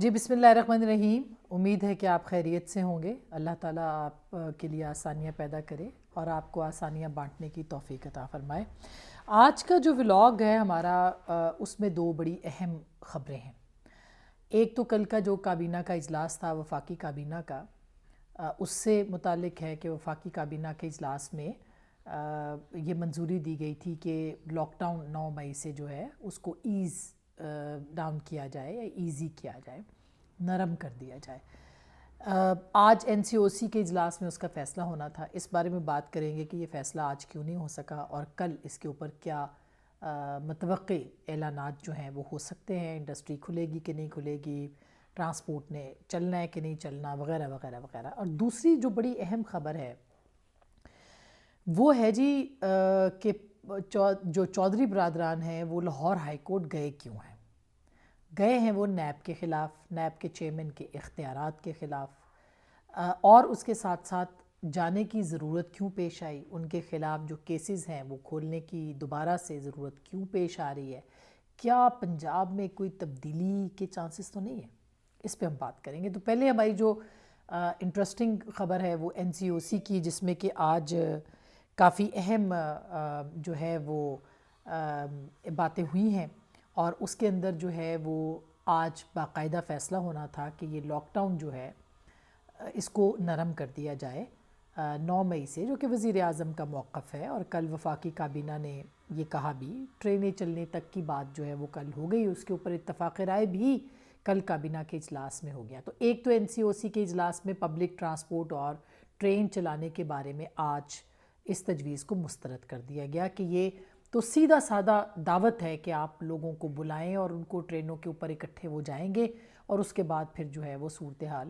جی بسم اللہ الرحمن الرحیم. امید ہے کہ آپ خیریت سے ہوں گے. اللہ تعالیٰ آپ کے لیے آسانیاں پیدا کرے اور آپ کو آسانیاں بانٹنے کی توفیق عطا فرمائے. آج کا جو ولاگ ہے ہمارا اس میں دو بڑی اہم خبریں ہیں. ایک تو کل کا جو کابینہ کا اجلاس تھا وفاقی کابینہ کا، اس سے متعلق ہے کہ وفاقی کابینہ کے اجلاس میں یہ منظوری دی گئی تھی کہ لاک ڈاؤن 9 مئی سے جو ہے اس کو ایز ڈاؤن کیا جائے یا ایزی کیا جائے، نرم کر دیا جائے. آج این سی او سی کے اجلاس میں اس کا فیصلہ ہونا تھا. اس بارے میں بات کریں گے کہ یہ فیصلہ آج کیوں نہیں ہو سکا اور کل اس کے اوپر کیا متوقع اعلانات جو ہیں وہ ہو سکتے ہیں. انڈسٹری کھلے گی کہ نہیں کھلے گی، ٹرانسپورٹ نے چلنا ہے کہ نہیں چلنا، وغیرہ وغیرہ وغیرہ. اور دوسری جو بڑی اہم خبر ہے وہ ہے جی کہ جو چودھری برادران ہیں وہ لاہور ہائی کورٹ گئے کیوں ہیں. گئے ہیں وہ نیب کے خلاف، نیب کے چیئرمین کے اختیارات کے خلاف، اور اس کے ساتھ ساتھ جانے کی ضرورت کیوں پیش آئی. ان کے خلاف جو کیسز ہیں وہ کھولنے کی دوبارہ سے ضرورت کیوں پیش آ رہی ہے. کیا پنجاب میں کوئی تبدیلی کے چانسز تو نہیں ہیں؟ اس پہ ہم بات کریں گے. تو پہلے ہماری جو انٹرسٹنگ خبر ہے وہ این سی او سی کی، جس میں کہ آج کافی اہم جو ہے وہ باتیں ہوئی ہیں، اور اس کے اندر جو ہے وہ آج باقاعدہ فیصلہ ہونا تھا کہ یہ لاک ڈاؤن جو ہے اس کو نرم کر دیا جائے 9 مئی سے، جو کہ وزیر اعظم کا موقف ہے. اور کل وفاقی کابینہ نے یہ کہا بھی، ٹرینیں چلنے تک کی بات جو ہے وہ کل ہو گئی. اس کے اوپر اتفاق رائے بھی کل کابینہ کے اجلاس میں ہو گیا. تو ایک تو این سی او سی کے اجلاس میں پبلک ٹرانسپورٹ اور ٹرین چلانے کے بارے میں آج اس تجویز کو مسترد کر دیا گیا کہ یہ تو سیدھا سادہ دعوت ہے کہ آپ لوگوں کو بلائیں اور ان کو ٹرینوں کے اوپر اکٹھے ہو جائیں گے، اور اس کے بعد پھر جو ہے وہ صورتحال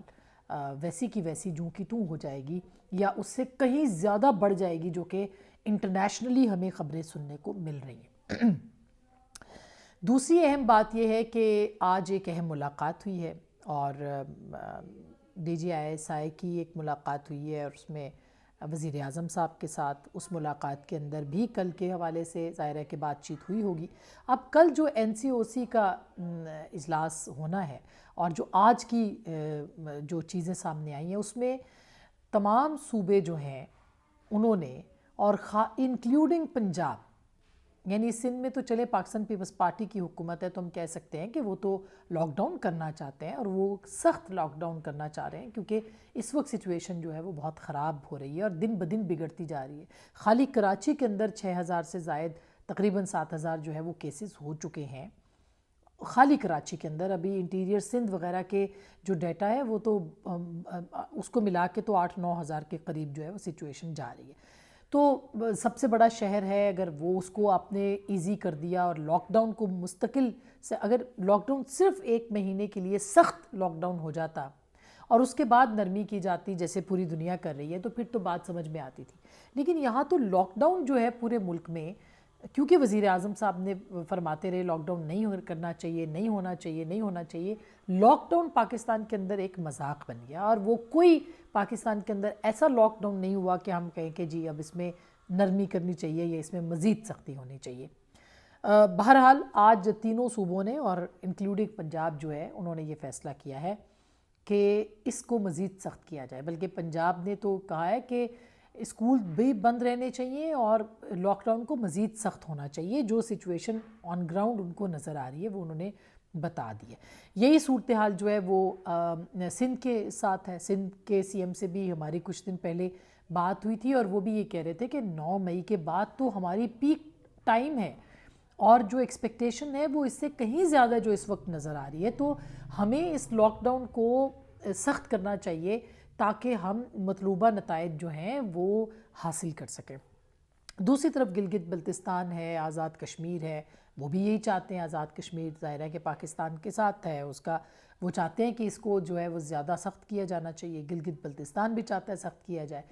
ویسی کی ویسی جوں کی توں ہو جائے گی، یا اس سے کہیں زیادہ بڑھ جائے گی، جو کہ انٹرنیشنلی ہمیں خبریں سننے کو مل رہی ہیں. دوسری اہم بات یہ ہے کہ آج ایک اہم ملاقات ہوئی ہے، اور D G I S I کی ایک ملاقات ہوئی ہے، اور اس میں وزیر اعظم صاحب کے ساتھ اس ملاقات کے اندر بھی کل کے حوالے سے ظاہر ہے کہ بات چیت ہوئی ہوگی. اب کل جو این سی او سی کا اجلاس ہونا ہے اور جو آج کی جو چیزیں سامنے آئی ہیں، اس میں تمام صوبے جو ہیں انہوں نے، اور انکلوڈنگ پنجاب، یعنی سندھ میں تو چلے پاکستان پیپلز پارٹی کی حکومت ہے تو ہم کہہ سکتے ہیں کہ وہ تو لاک ڈاؤن کرنا چاہتے ہیں، اور وہ سخت لاک ڈاؤن کرنا چاہ رہے ہیں، کیونکہ اس وقت سچویشن جو ہے وہ بہت خراب ہو رہی ہے اور دن بدن بگڑتی جا رہی ہے. خالی کراچی کے اندر 6,000 سے زائد تقریباً 7,000 جو ہے وہ کیسز ہو چکے ہیں خالی کراچی کے اندر. ابھی انٹیریئر سندھ وغیرہ کے جو ڈیٹا ہے وہ تو اس کو ملا کے تو 8-9 ہزار کے قریب جو ہے وہ سچویشن جا رہی ہے. تو سب سے بڑا شہر ہے، اگر وہ اس کو آپ نے ایزی کر دیا اور لاک ڈاؤن کو مستقل سے، اگر لاک ڈاؤن صرف 1 مہینے کے لیے سخت لاک ڈاؤن ہو جاتا اور اس کے بعد نرمی کی جاتی جیسے پوری دنیا کر رہی ہے، تو پھر تو بات سمجھ میں آتی تھی. لیکن یہاں تو لاک ڈاؤن جو ہے پورے ملک میں، کیونکہ وزیر اعظم صاحب نے فرماتے رہے لاک ڈاؤن نہیں کرنا چاہیے، نہیں ہونا چاہیے، نہیں ہونا چاہیے. لاک ڈاؤن پاکستان کے اندر ایک مذاق بن گیا، اور وہ کوئی پاکستان کے اندر ایسا لاک ڈاؤن نہیں ہوا کہ ہم کہیں کہ جی اب اس میں نرمی کرنی چاہیے یا اس میں مزید سختی ہونی چاہیے. بہرحال آج تینوں صوبوں نے اور انکلوڈنگ پنجاب جو ہے انہوں نے یہ فیصلہ کیا ہے کہ اس کو مزید سخت کیا جائے. بلکہ پنجاب نے تو کہا ہے کہ اسکول بھی بند رہنے چاہیے اور لاک ڈاؤن کو مزید سخت ہونا چاہیے. جو سچویشن آن گراؤنڈ ان کو نظر آ رہی ہے وہ انہوں نے بتا دی ہے. یہی صورتحال جو ہے وہ سندھ کے ساتھ ہے. سندھ کے سی ایم سے بھی ہماری کچھ دن پہلے بات ہوئی تھی، اور وہ بھی یہ کہہ رہے تھے کہ 9 مئی کے بعد تو ہماری پیک ٹائم ہے، اور جو ایکسپیکٹیشن ہے وہ اس سے کہیں زیادہ جو اس وقت نظر آ رہی ہے. تو ہمیں اس لاک ڈاؤن کو سخت کرنا چاہیے تاکہ ہم مطلوبہ نتائج جو ہیں وہ حاصل کر سکیں. دوسری طرف گلگت بلتستان ہے، آزاد کشمیر ہے، وہ بھی یہی چاہتے ہیں. آزاد کشمیر ظاہر ہے کہ پاکستان کے ساتھ ہے، اس کا وہ چاہتے ہیں کہ اس کو جو ہے وہ زیادہ سخت کیا جانا چاہیے. گلگت بلتستان بھی چاہتا ہے سخت کیا جائے.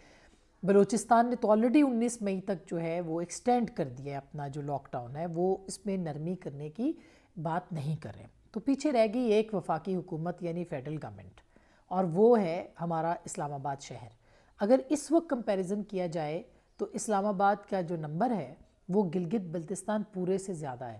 بلوچستان نے تو آلریڈی 19 مئی تک جو ہے وہ ایکسٹینڈ کر دیا ہے اپنا جو لاک ڈاؤن ہے، وہ اس میں نرمی کرنے کی بات نہیں کر رہے. تو پیچھے رہ گئی ایک وفاقی حکومت یعنی فیڈرل گورنمنٹ، اور وہ ہے ہمارا اسلام آباد شہر. اگر اس وقت کمپیریزن کیا جائے تو اسلام آباد کا جو نمبر ہے وہ گلگت بلتستان پورے سے زیادہ ہے.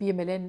PMLN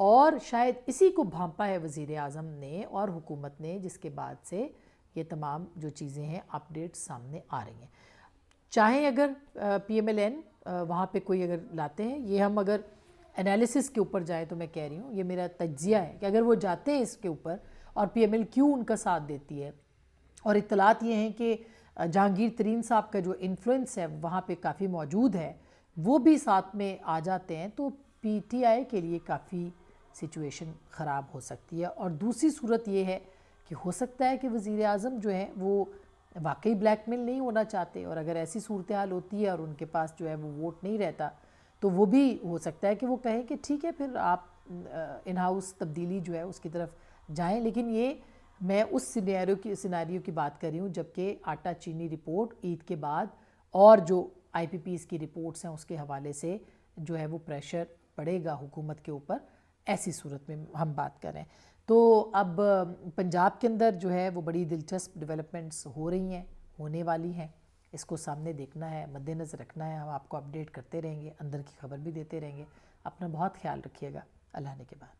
اور شاید اسی کو بھانپا ہے وزیر اعظم نے اور حکومت نے، جس کے بعد سے یہ تمام جو چیزیں ہیں اپڈیٹ سامنے آ رہی ہیں. چاہیں اگر پی ایم ایل این وہاں پہ کوئی اگر لاتے ہیں، یہ ہم اگر انالیسس کے اوپر جائیں تو میں کہہ رہی ہوں، یہ میرا تجزیہ ہے کہ اگر وہ جاتے ہیں اس کے اوپر اور پی ایم ایل کیوں ان کا ساتھ دیتی ہے، اور اطلاعات یہ ہیں کہ جہانگیر ترین صاحب کا جو انفلوئنس ہے وہاں پہ کافی موجود ہے، وہ بھی ساتھ میں آ جاتے ہیں، تو پی ٹی آئی کے لیے کافی سچویشن خراب ہو سکتی ہے. اور دوسری صورت یہ ہے کہ ہو سکتا ہے کہ وزیر اعظم جو ہیں وہ واقعی بلیک میل نہیں ہونا چاہتے، اور اگر ایسی صورتحال ہوتی ہے اور ان کے پاس جو ہے وہ ووٹ نہیں رہتا تو وہ بھی ہو سکتا ہے کہ وہ کہیں کہ ٹھیک ہے پھر آپ ان ہاؤس تبدیلی جو ہے اس کی طرف جائیں. لیکن یہ میں اس سیناریو کی بات کر رہی ہوں جبکہ آٹا چینی رپورٹ عید کے بعد اور جو آئی پی پیز کی رپورٹس ہیں اس کے حوالے سے جو ہے وہ پریشر پڑے گا حکومت کے اوپر، ایسی صورت میں ہم بات کریں. تو اب پنجاب کے اندر جو ہے وہ بڑی دلچسپ ڈیولپمنٹس ہو رہی ہیں، ہونے والی ہیں، اس کو سامنے دیکھنا ہے، مد نظر رکھنا ہے. ہم آپ کو اپڈیٹ کرتے رہیں گے، اندر کی خبر بھی دیتے رہیں گے. اپنا بہت خیال رکھیے گا. اللہ نے کے بعد.